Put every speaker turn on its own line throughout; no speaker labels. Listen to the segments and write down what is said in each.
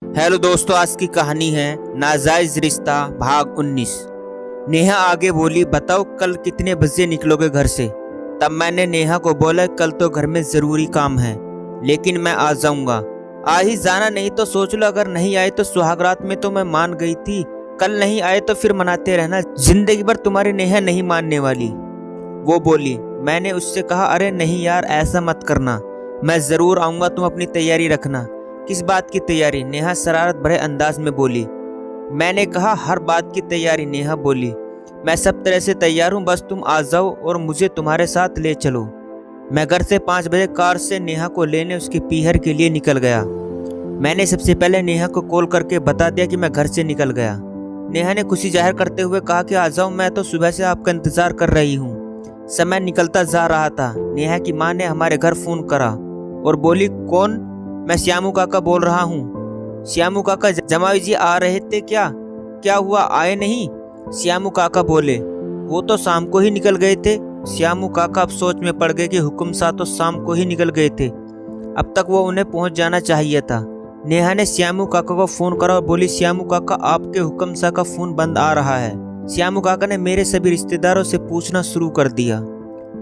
Hello दोस्तों, आज की कहानी है नाजायज रिश्ता भाग 19। नेहा आगे बोली, बताओ कल कितने बजे निकलोगे घर से। तब मैंने नेहा को बोला, कल तो घर में जरूरी काम है, लेकिन मैं आ जाऊंगा। आ ही जाना, नहीं तो सोच लो अगर नहीं आए तो सुहागरात में तो मैं मान गई थी, कल नहीं आए तो फिर मनाते रहना, जिंदगी भर तुम्हारी नेहा नहीं मानने वाली। वो बोली। मैंने उससे कहा, अरे नहीं यार ऐसा मत करना, मैं जरूर आऊंगा, तुम अपनी तैयारी रखना। किस बात की तैयारी? नेहा शरारत भरे अंदाज में बोली। मैंने कहा हर बात की तैयारी। नेहा बोली, मैं सब तरह से तैयार हूँ, बस तुम आ जाओ और मुझे तुम्हारे साथ ले चलो। मैं घर से 5 बजे कार से नेहा को लेने उसके पीहर के लिए निकल गया। मैंने सबसे पहले नेहा को कॉल करके बता दिया कि मैं घर से निकल गया। नेहा ने खुशी जाहिर करते हुए कहा कि आ जाओ, मैं तो सुबह से आपका इंतजार कर रही हूँ। समय निकलता जा रहा था। नेहा की माँ ने हमारे घर फोन करा और बोली, कौन? मैं श्यामू काका बोल रहा हूँ। श्यामू काका, जमाई जी आ रहे थे क्या? क्या हुआ, आए नहीं? श्यामू काका बोले, वो तो शाम को ही निकल गए थे। श्यामू काका अब सोच में पड़ गए कि हुक्म सा तो शाम को ही निकल गए थे, अब तक वो उन्हें पहुंच जाना चाहिए था। नेहा ने श्यामू काका को फोन करा और बोली, श्यामू काका आपके हुक्म सा का फोन बंद आ रहा है। श्यामू काका ने मेरे सभी रिश्तेदारों से पूछना शुरू कर दिया।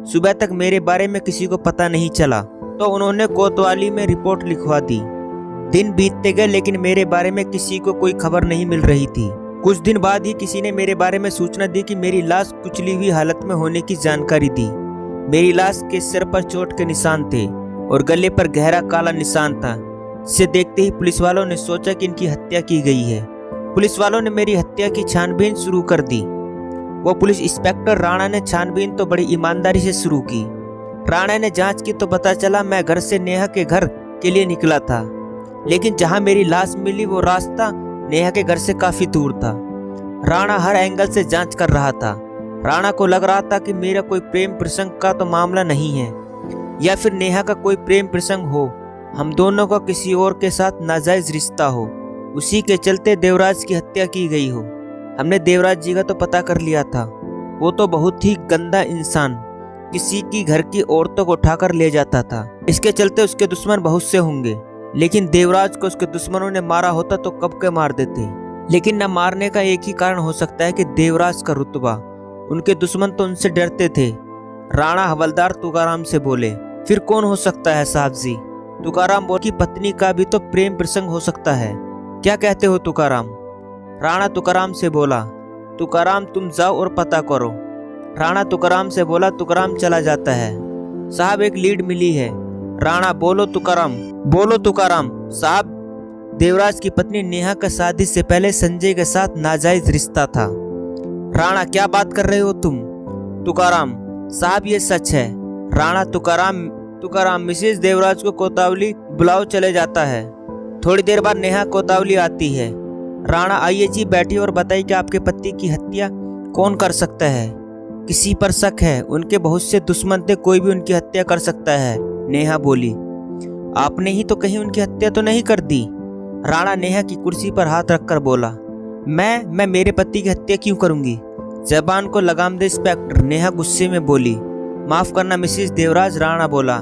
सुबह तक मेरे बारे में किसी को पता नहीं चला, तो उन्होंने कोतवाली में रिपोर्ट लिखवा दी। दिन बीतते गए, लेकिन मेरे बारे में किसी को कोई खबर नहीं मिल रही थी। कुछ दिन बाद ही किसी ने मेरे बारे में सूचना दी कि मेरी लाश कुचली हुई हालत में होने की जानकारी दी। मेरी लाश के सिर पर चोट के निशान थे और गले पर गहरा काला निशान था। इसे देखते ही पुलिस वालों ने सोचा कि इनकी हत्या की गई है। पुलिस वालों ने मेरी हत्या की छानबीन शुरू कर दी। वो पुलिस इंस्पेक्टर राणा ने छानबीन तो बड़ी ईमानदारी से शुरू की। राणा ने जांच की तो पता चला मैं घर से नेहा के घर के लिए निकला था, लेकिन जहां मेरी लाश मिली वो रास्ता नेहा के घर से काफी दूर था। राणा हर एंगल से जांच कर रहा था। राणा को लग रहा था कि मेरा कोई प्रेम प्रसंग का तो मामला नहीं है, या फिर नेहा का कोई प्रेम प्रसंग हो, हम दोनों का किसी और के साथ नाजायज रिश्ता हो। उसी के चलते देवराज की हत्या की गई हो। हमने देवराज जी का तो पता कर लिया था, वो तो बहुत ही गंदा इंसान किसी की घर की औरतों को उठाकर ले जाता था। इसके चलते उसके दुश्मन बहुत से होंगे, लेकिन देवराज को उसके दुश्मनों ने मारा होता तो कब के मार देते। लेकिन न मारने का एक ही कारण हो सकता है कि देवराज का रुतबा। उनके दुश्मन तो उनसे डरते थे। राणा हवलदार तुकाराम से बोले, फिर कौन हो सकता है साहब जी? तुकाराम बोले कि पत्नी का भी तो प्रेम प्रसंग हो सकता है। क्या कहते हो तुकाराम? राणा तुकाराम से बोला, तुकाराम तुम जाओ और पता करो। राणा तुकाराम से बोला। तुकाराम चला जाता है। साहब एक लीड मिली है। राणा, बोलो तुकाराम। बोलो तुकाराम साहब, देवराज की पत्नी नेहा का शादी से पहले संजय के साथ नाजायज रिश्ता था। राणा, क्या बात कर रहे हो तुम? तुकाराम, साहब ये सच है। राणा तुकाराम मिसेज देवराज को कोतावली बुलाओ, चले जाता है। थोड़ी देर बाद नेहा कोतावली आती है। राणा, आइए जी बैठिए और बताइए कि आपके पति की हत्या कौन कर सकता है? किसी पर शक है? उनके बहुत से दुश्मन थे, कोई भी उनकी हत्या कर सकता है। नेहा बोली, आपने ही तो कहीं उनकी हत्या तो नहीं कर दी? राणा नेहा की कुर्सी पर हाथ रखकर बोला, मैं मेरे पति की हत्या क्यों करूंगी? जबान को लगाम दे इंस्पेक्टर। नेहा गुस्से में बोली, माफ करना मिसेज देवराज। राणा बोला,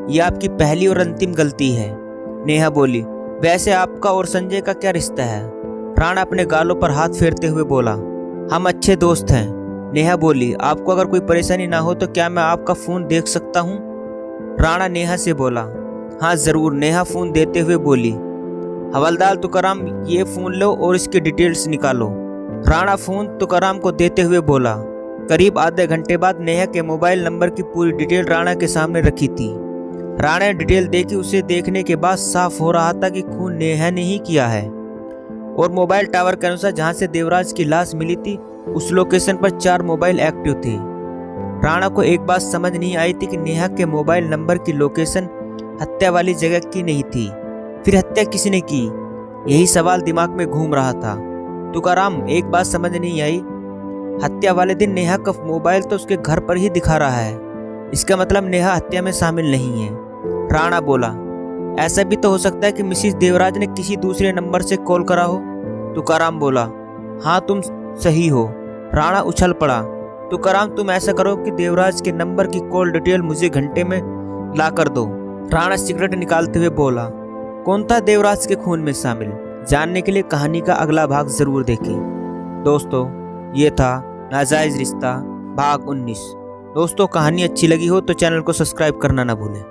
यह आपकी पहली और अंतिम गलती है। नेहा बोली, वैसे आपका और संजय का क्या रिश्ता है? राणा अपने गालों पर हाथ फेरते हुए बोला, हम अच्छे दोस्त हैं। नेहा बोली, आपको अगर कोई परेशानी ना हो तो क्या मैं आपका फोन देख सकता हूँ? राणा नेहा से बोला, हाँ जरूर। नेहा फोन देते हुए बोली, हवलदार तुकाराम ये फोन लो और इसकी डिटेल्स निकालो। राणा फोन तुकाराम को देते हुए बोला। करीब आधे घंटे बाद नेहा के मोबाइल नंबर की पूरी डिटेल राणा के सामने रखी थी। राणा ने डिटेल देखी। उसे देखने के बाद साफ हो रहा था कि खून नेहा ने ही किया है, और मोबाइल टावर के अनुसार जहां से देवराज की लाश मिली थी उस लोकेशन पर 4 मोबाइल एक्टिव थे। राणा को एक बात समझ नहीं आई थी कि नेहा के मोबाइल नंबर की लोकेशन हत्या वाली जगह की नहीं थी। फिर हत्या किसने की, यही सवाल दिमाग में घूम रहा था। तुकाराम, एक बात समझ नहीं आई, हत्या वाले दिन नेहा का मोबाइल तो उसके घर पर ही दिखा रहा है, इसका मतलब नेहा हत्या में शामिल नहीं है। राणा बोला, ऐसा भी तो हो सकता है कि मिसेज देवराज ने किसी दूसरे नंबर से कॉल करा हो। तुकाराम बोला, हाँ तुम सही हो। राणा उछल पड़ा, तुकाराम तुम ऐसा करो कि देवराज के नंबर की कॉल डिटेल मुझे घंटे में ला कर दो। राणा सिगरेट निकालते हुए बोला, कौन था देवराज के खून में शामिल? जानने के लिए कहानी का अगला भाग ज़रूर देखें। दोस्तों, ये था नाजायज़ रिश्ता भाग 19। दोस्तों, कहानी अच्छी लगी हो तो चैनल को सब्सक्राइब करना ना भूलें।